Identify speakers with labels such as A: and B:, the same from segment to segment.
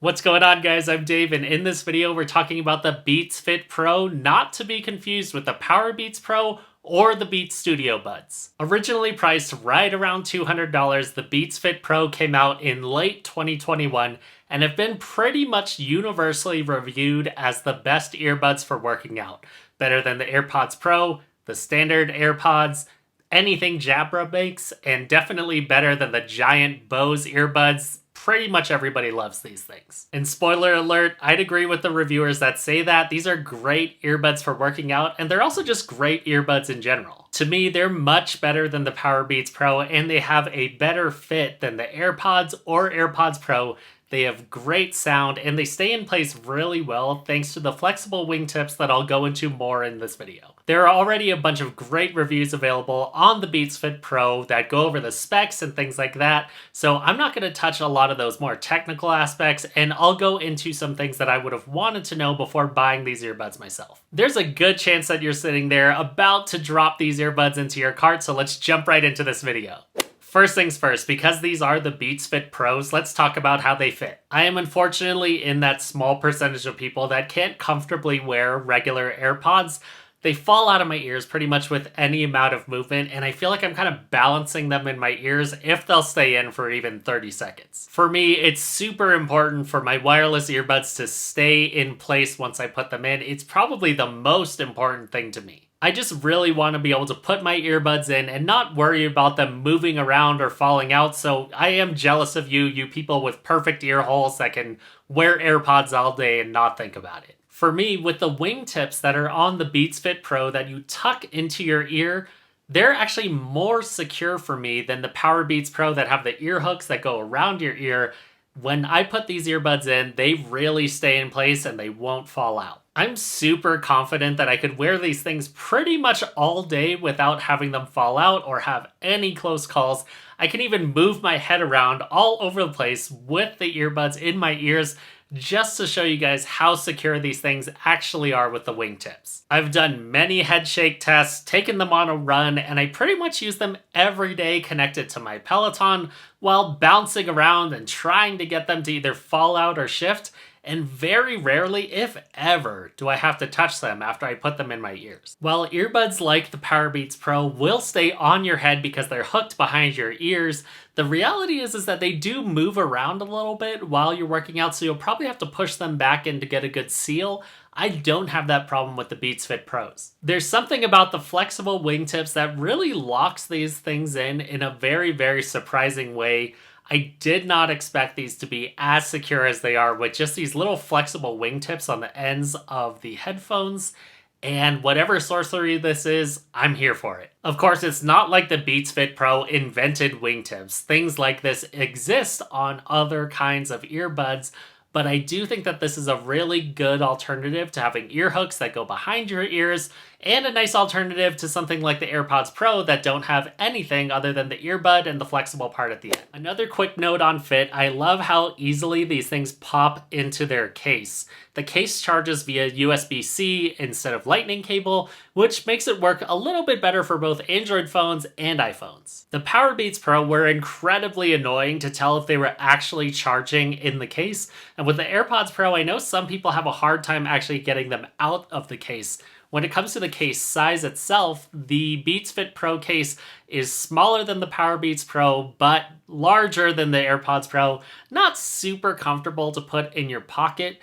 A: What's going on, guys? I'm Dave, and in this video we're talking about the Beats Fit Pro, not to be confused with the Powerbeats Pro or the Beats Studio Buds. Originally priced right around $200, the Beats Fit Pro came out in late 2021 and have been pretty much universally reviewed as the best earbuds for working out. Better than the AirPods Pro, the standard AirPods, anything Jabra makes, and definitely better than the giant Bose earbuds. Pretty much everybody loves these things. And spoiler alert, I'd agree with the reviewers that say that these are great earbuds for working out, and they're also just great earbuds in general. To me, they're much better than the Powerbeats Pro, and they have a better fit than the AirPods or AirPods Pro. They have great sound, and they stay in place really well thanks to the flexible wingtips that I'll go into more in this video. There are already a bunch of great reviews available on the Beats Fit Pro that go over the specs and things like that, so I'm not going to touch a lot of those more technical aspects, and I'll go into some things that I would have wanted to know before buying these earbuds myself. There's a good chance that you're sitting there about to drop these earbuds into your cart, so let's jump right into this video. First things first, because these are the Beats Fit Pros, let's talk about how they fit. I am unfortunately in that small percentage of people that can't comfortably wear regular AirPods. They fall out of my ears pretty much with any amount of movement, and I feel like I'm kind of balancing them in my ears if they'll stay in for even 30 seconds. For me, it's super important for my wireless earbuds to stay in place once I put them in. It's probably the most important thing to me. I just really want to be able to put my earbuds in and not worry about them moving around or falling out, so I am jealous of you people with perfect ear holes that can wear AirPods all day and not think about it. For me, with the wingtips that are on the Beats Fit Pro that you tuck into your ear, they're actually more secure for me than the Powerbeats Pro that have the ear hooks that go around your ear. When I put these earbuds in, they really stay in place and they won't fall out. I'm super confident that I could wear these things pretty much all day without having them fall out or have any close calls. I can even move my head around all over the place with the earbuds in my ears just to show you guys how secure these things actually are with the wingtips. I've done many head shake tests, taken them on a run, and I pretty much use them every day connected to my Peloton while bouncing around and trying to get them to either fall out or shift. And very rarely, if ever, do I have to touch them after I put them in my ears. While earbuds like the Powerbeats Pro will stay on your head because they're hooked behind your ears, the reality is that they do move around a little bit while you're working out, so you'll probably have to push them back in to get a good seal. I don't have that problem with the Beats Fit Pros. There's something about the flexible wingtips that really locks these things in a very, very surprising way. I did not expect these to be as secure as they are with just these little flexible wingtips on the ends of the headphones. And whatever sorcery this is, I'm here for it. Of course, it's not like the Beats Fit Pro invented wingtips. Things like this exist on other kinds of earbuds, but I do think that this is a really good alternative to having ear hooks that go behind your ears, and a nice alternative to something like the AirPods Pro that don't have anything other than the earbud and the flexible part at the end. Another quick note on fit, I love how easily these things pop into their case. The case charges via USB-C instead of lightning cable, which makes it work a little bit better for both Android phones and iPhones. The Powerbeats Pro were incredibly annoying to tell if they were actually charging in the case, and with the AirPods Pro, I know some people have a hard time actually getting them out of the case. When it comes to the case size itself, the Beats Fit Pro case is smaller than the Powerbeats Pro, but larger than the AirPods Pro. Not super comfortable to put in your pocket.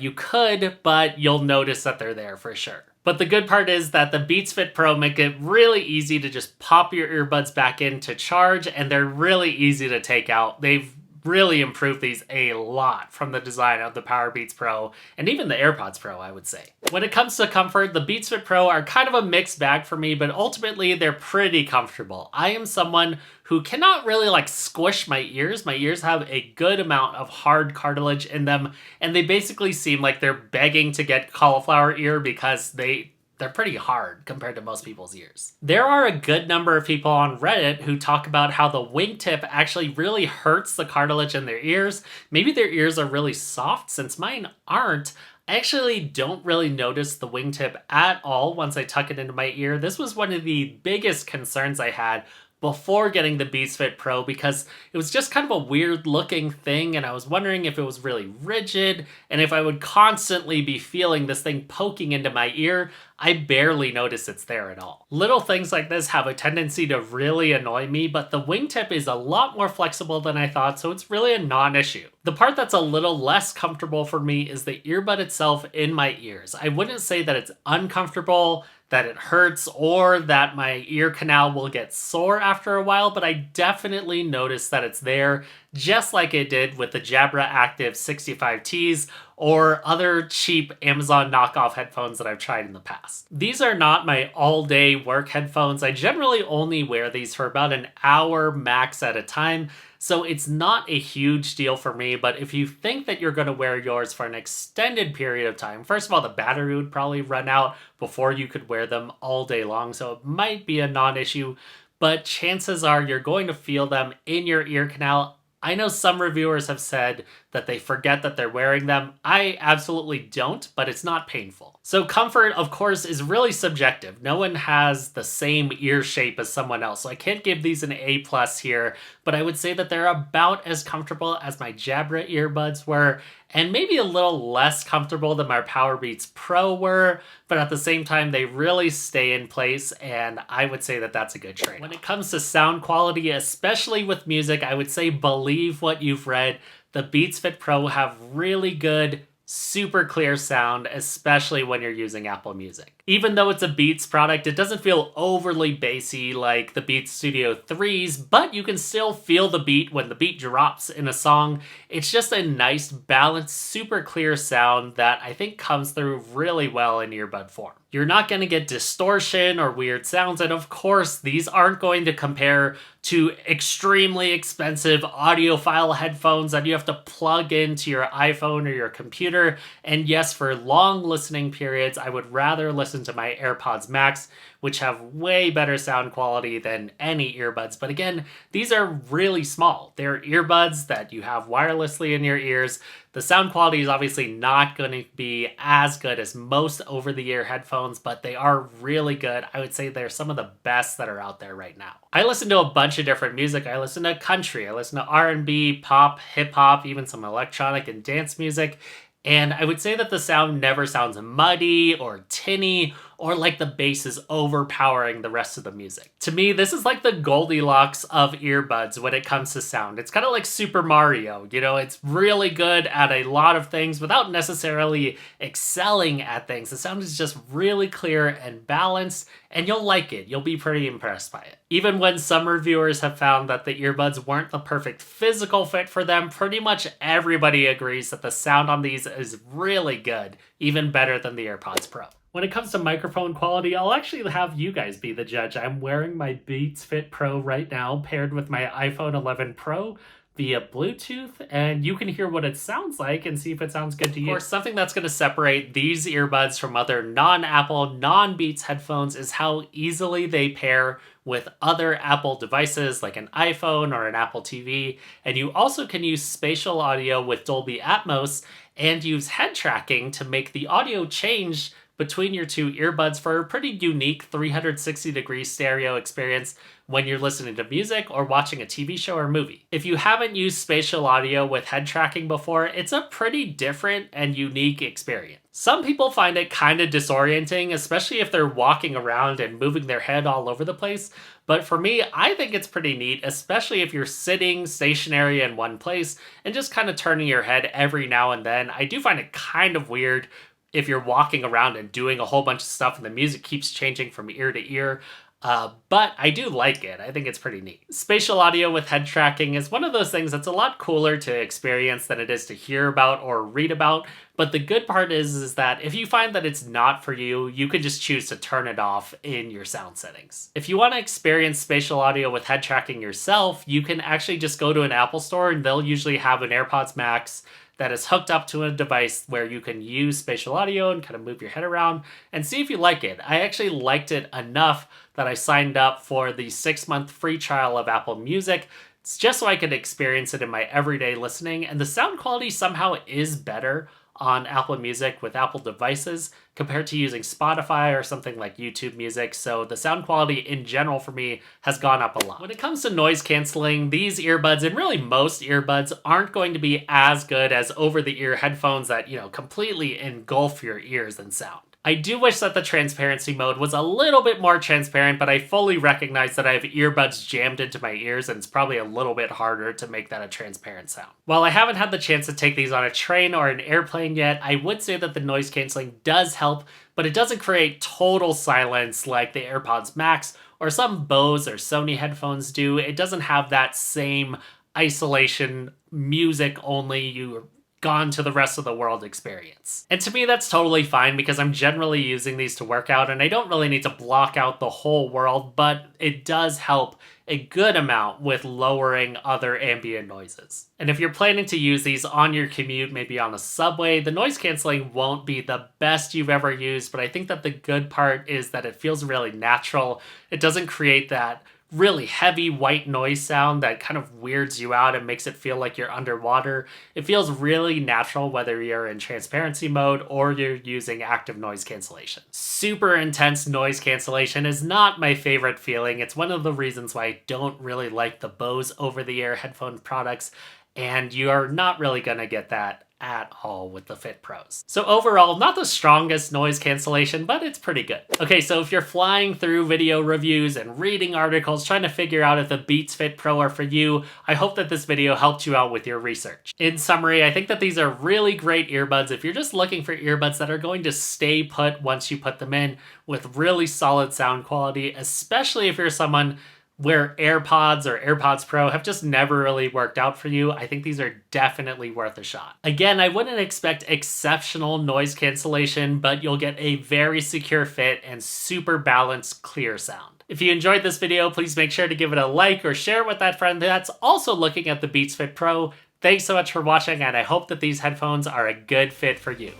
A: You could, but you'll notice that they're there for sure. But the good part is that the Beats Fit Pro make it really easy to just pop your earbuds back in to charge, and they're really easy to take out. They've really improved these a lot from the design of the Powerbeats Pro and even the AirPods Pro, I would say. When it comes to comfort, the Beats Fit Pro are kind of a mixed bag for me, but ultimately they're pretty comfortable. I am someone who cannot really squish my ears. My ears have a good amount of hard cartilage in them, and they basically seem like they're begging to get cauliflower ear because they're pretty hard compared to most people's ears. There are a good number of people on Reddit who talk about how the wingtip actually really hurts the cartilage in their ears. Maybe their ears are really soft, since mine aren't. I actually don't really notice the wingtip at all once I tuck it into my ear. This was one of the biggest concerns I had before getting the Beats Fit Pro because it was just kind of a weird looking thing, and I was wondering if it was really rigid and if I would constantly be feeling this thing poking into my ear. I barely notice it's there at all. Little things like this have a tendency to really annoy me, but the wingtip is a lot more flexible than I thought, so it's really a non-issue. The part that's a little less comfortable for me is the earbud itself in my ears. I wouldn't say that it's uncomfortable, that it hurts, or that my ear canal will get sore after a while, but I definitely notice that it's there, just like it did with the Jabra Active 65Ts or other cheap Amazon knockoff headphones that I've tried in the past. These are not my all-day work headphones. I generally only wear these for about an hour max at a time, so it's not a huge deal for me, but if you think that you're going to wear yours for an extended period of time, first of all, the battery would probably run out before you could wear them all day long, so it might be a non-issue, but chances are you're going to feel them in your ear canal. I know some reviewers have said that they forget that they're wearing them. I absolutely don't, but it's not painful. So comfort, of course, is really subjective. No one has the same ear shape as someone else, so I can't give these an A+ here, but I would say that they're about as comfortable as my Jabra earbuds were, and maybe a little less comfortable than my Powerbeats Pro were, but at the same time, they really stay in place, and I would say that that's a good trade. When it comes to sound quality, especially with music, I would say believe what you've read. The Beats Fit Pro have really good, super clear sound, especially when you're using Apple Music. Even though it's a Beats product, it doesn't feel overly bassy like the Beats Studio 3s, but you can still feel the beat when the beat drops in a song. It's just a nice, balanced, super clear sound that I think comes through really well in earbud form. You're not going to get distortion or weird sounds, and of course, these aren't going to compare to extremely expensive audiophile headphones that you have to plug into your iPhone or your computer. And yes, for long listening periods, I would rather listen to my AirPods Max, which have way better sound quality than any earbuds. But again, these are really small. They're earbuds that you have wirelessly in your ears. The sound quality is obviously not going to be as good as most over-the-ear headphones, but they are really good. I would say they're some of the best that are out there right now. I listen to a bunch of different music. I listen to country, I listen to R&B, pop, hip-hop, even some electronic and dance music. And I would say that the sound never sounds muddy or tinny or like the bass is overpowering the rest of the music. To me, this is like the Goldilocks of earbuds when it comes to sound. It's kind of like Super Mario, you know, it's really good at a lot of things without necessarily excelling at things. The sound is just really clear and balanced, and you'll like it. You'll be pretty impressed by it. Even when some reviewers have found that the earbuds weren't the perfect physical fit for them, pretty much everybody agrees that the sound on these is really good, even better than the AirPods Pro. When it comes to microphone quality, I'll actually have you guys be the judge. I'm wearing my Beats Fit Pro right now, paired with my iPhone 11 Pro via Bluetooth, and you can hear what it sounds like and see if it sounds good to you. Of course, something that's going to separate these earbuds from other non-Apple, non-Beats headphones is how easily they pair with other Apple devices like an iPhone or an Apple TV. And you also can use spatial audio with Dolby Atmos and use head tracking to make the audio change between your two earbuds for a pretty unique 360-degree stereo experience when you're listening to music or watching a TV show or movie. If you haven't used spatial audio with head tracking before, it's a pretty different and unique experience. Some people find it kind of disorienting, especially if they're walking around and moving their head all over the place. But for me, I think it's pretty neat, especially if you're sitting stationary in one place and just kind of turning your head every now and then. I do find it kind of weird if you're walking around and doing a whole bunch of stuff and the music keeps changing from ear to ear. But I do like it. I think it's pretty neat. Spatial audio with head tracking is one of those things that's a lot cooler to experience than it is to hear about or read about. But the good part is that if you find that it's not for you, you can just choose to turn it off in your sound settings. If you want to experience spatial audio with head tracking yourself, you can actually just go to an Apple store and they'll usually have an AirPods Max that is hooked up to a device where you can use spatial audio and kind of move your head around and see if you like it. I actually liked it enough that I signed up for the 6-month free trial of Apple Music. It's just so I could experience it in my everyday listening, and the sound quality somehow is better on Apple Music with Apple devices compared to using Spotify or something like YouTube Music, so the sound quality in general for me has gone up a lot. When it comes to noise canceling, these earbuds, and really most earbuds, aren't going to be as good as over-the-ear headphones that, completely engulf your ears in sound. I do wish that the transparency mode was a little bit more transparent, but I fully recognize that I have earbuds jammed into my ears and it's probably a little bit harder to make that a transparent sound. While I haven't had the chance to take these on a train or an airplane yet, I would say that the noise canceling does help, but it doesn't create total silence like the AirPods Max or some Bose or Sony headphones do. It doesn't have that same isolation, music only, you're gone to the rest of the world experience. And to me, that's totally fine because I'm generally using these to work out and I don't really need to block out the whole world, but it does help a good amount with lowering other ambient noises. And if you're planning to use these on your commute, maybe on a subway, the noise canceling won't be the best you've ever used, but I think that the good part is that it feels really natural. It doesn't create that really heavy white noise sound that kind of weirds you out and makes it feel like you're underwater. It feels really natural whether you're in transparency mode or you're using active noise cancellation. Super intense noise cancellation is not my favorite feeling. It's one of the reasons why I don't really like the Bose over-the-ear headphone products, and you're not really gonna get that at all with the Fit Pros. So overall, not the strongest noise cancellation, but it's pretty good. Okay, so if you're flying through video reviews and reading articles trying to figure out if the Beats Fit Pro are for you, I hope that this video helped you out with your research. In summary, I think that these are really great earbuds if you're just looking for earbuds that are going to stay put once you put them in with really solid sound quality, especially if you're someone where AirPods or AirPods Pro have just never really worked out for you. I think these are definitely worth a shot. Again, I wouldn't expect exceptional noise cancellation, but you'll get a very secure fit and super balanced, clear sound. If you enjoyed this video, please make sure to give it a like or share it with that friend that's also looking at the Beats Fit Pro. Thanks so much for watching, and I hope that these headphones are a good fit for you.